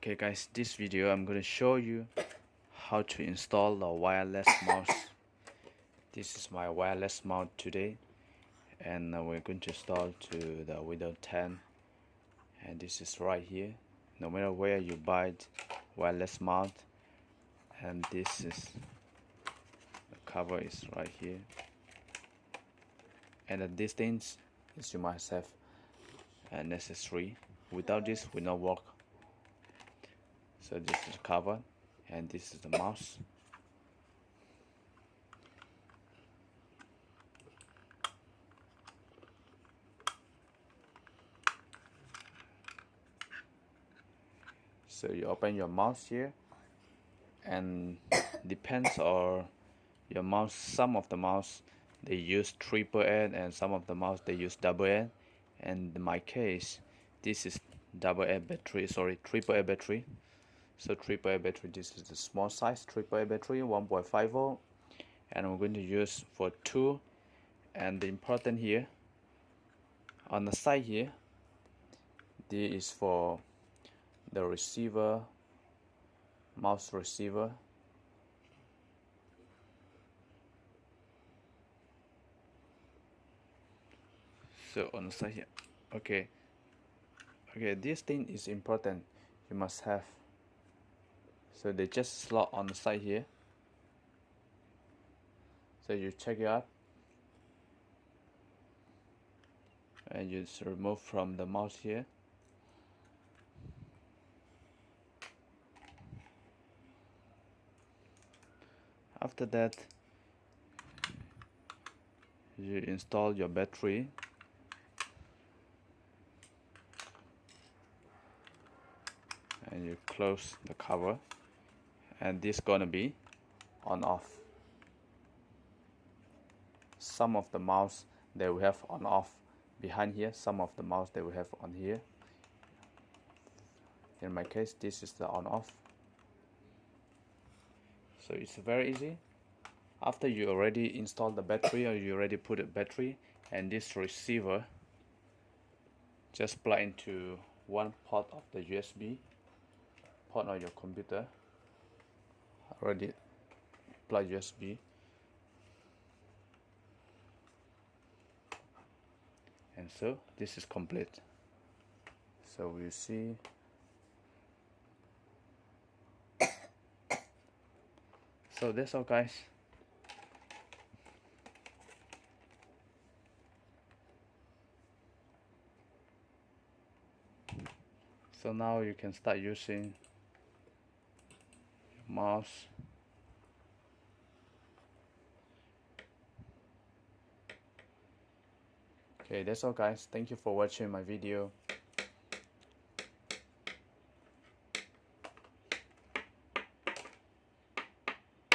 Okay guys, this video I'm going to show you how to install the wireless mouse. This is my wireless mouse today, and we're going to install to the Windows 10, and this is right here. No matter where you buy it, wireless mouse, and this is the cover is right here, and the distance is you must have necessary. Without this will not work. So this is the cover, and this is the mouse. So you open your mouse here, and depends on your mouse. Some of the mouse they use triple A, and some of the mouse they use double A. And in my case, this is double A battery, sorry, triple A battery. So triple A battery, this is the small size triple A battery, 1.5 volt, and I'm going to use for 2. And the important here on the side here, this is for the receiver, mouse receiver. So on the side here, okay, this thing is important, you must have. So they just slot on the side here, so you check it out, and you just remove from the mouse here. After that, you install your battery, and you close the cover, and this gonna be on off. Some of the mouse they will have on off behind here, some of the mouse they will have on here. In my case, this is the on off. So it's very easy. After you already install the battery, or you already put a battery, and this receiver, just plug into one port of the USB port on your computer. Already plug USB, and so this is complete. So we'll see. So that's all guys. So now you can start using your mouse. Okay, that's all guys. Thank you for watching my video.